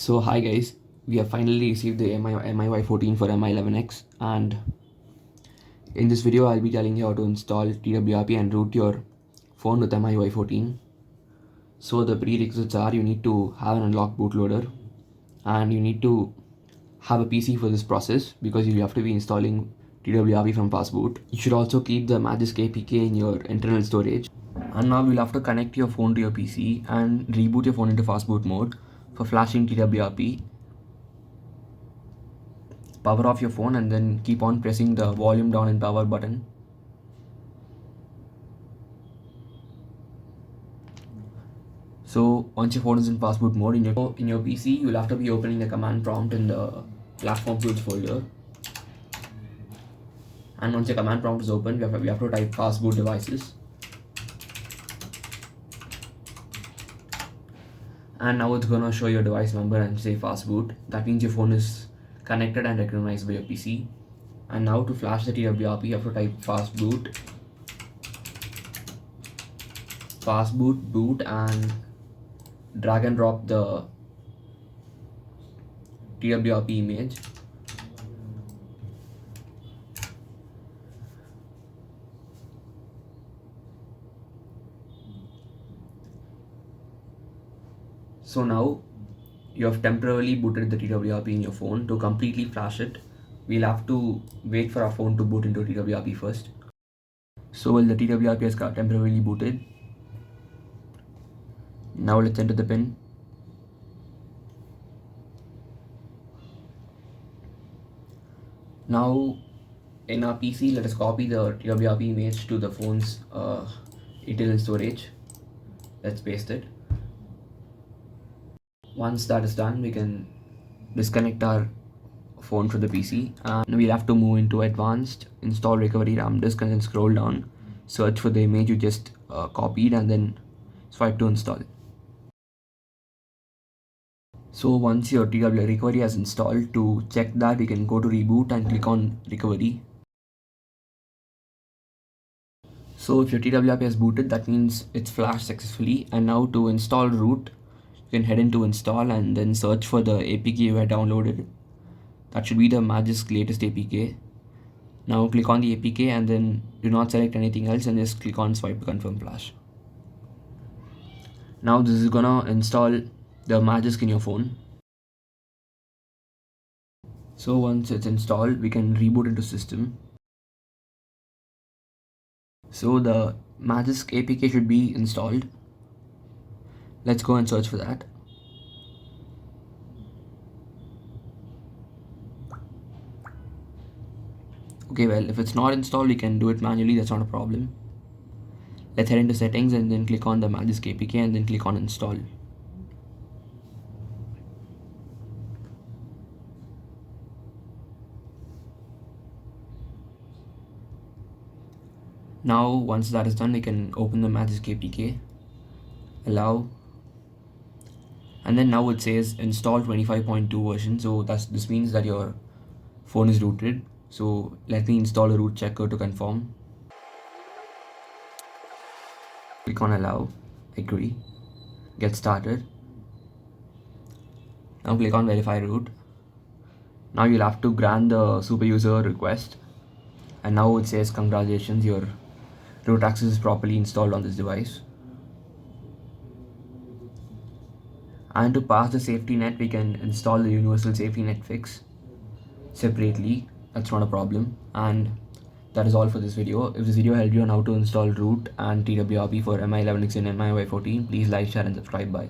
So hi guys, we have finally received the MIUI 14 for Mi11X, and in this video I'll be telling you how to install TWRP and root your phone with MIUI 14. So the prerequisites are you need to have an unlocked bootloader and you need to have a PC for this process because you have to be installing TWRP from fastboot. You should also keep the Magisk APK in your internal storage. And now you'll have to connect your phone to your PC and reboot your phone into fastboot mode for flashing TWRP. Power off your phone and then keep on pressing the volume down and power button. So once your phone is in fastboot mode in your PC, you'll have to be opening the command prompt in the platform tools folder. And once your command prompt is open, we have to type fastboot devices. And now it's gonna show your device number and say fastboot. That means your phone is connected and recognized by your PC. And now to flash the TWRP, you have to type fastboot boot and drag and drop the TWRP image. So now you have temporarily booted the TWRP in your phone. To completely flash it, we'll have to wait for our phone to boot into TWRP first. So while the TWRP has got temporarily booted, now let's enter the pin. Now in our PC, let us copy the TWRP image to the phone's internal storage. Let's paste it. Once that is done, we can disconnect our phone from the PC and we'll have to move into advanced, install recovery RAM disk, and then scroll down, search for the image you just copied and then swipe to install. So once your TWRP recovery has installed, to check that, you can go to reboot and click on recovery. So if your TWRP has booted, that means it's flashed successfully. And now to install root, you can head into install and then search for the APK you had downloaded. That should be the Magisk latest APK. Now click on the APK and then do not select anything else and just click on swipe to confirm flash. Now this is gonna install the Magisk in your phone. So once it's installed, we can reboot into system. So the Magisk APK should be installed. Let's go and search for that. Okay, well, if it's not installed, we can do it manually, that's not a problem. Let's head into settings and then click on the Magisk APK and then click on install. Now once that is done, we can open the Magisk APK, allow, and then now it says install 25.2 version. So this means that your phone is rooted. So let me install a root checker to confirm. Click on allow, agree, get started. Now click on verify root. Now you'll have to grant the super user request, and now it says congratulations, your root access is properly installed on this device. And to pass the safety net, we can install the universal safety net fix separately. That's not a problem. And that is all for this video. If this video helped you on how to install root and TWRP for Mi11X and MIUI 14, please like, share and subscribe. Bye.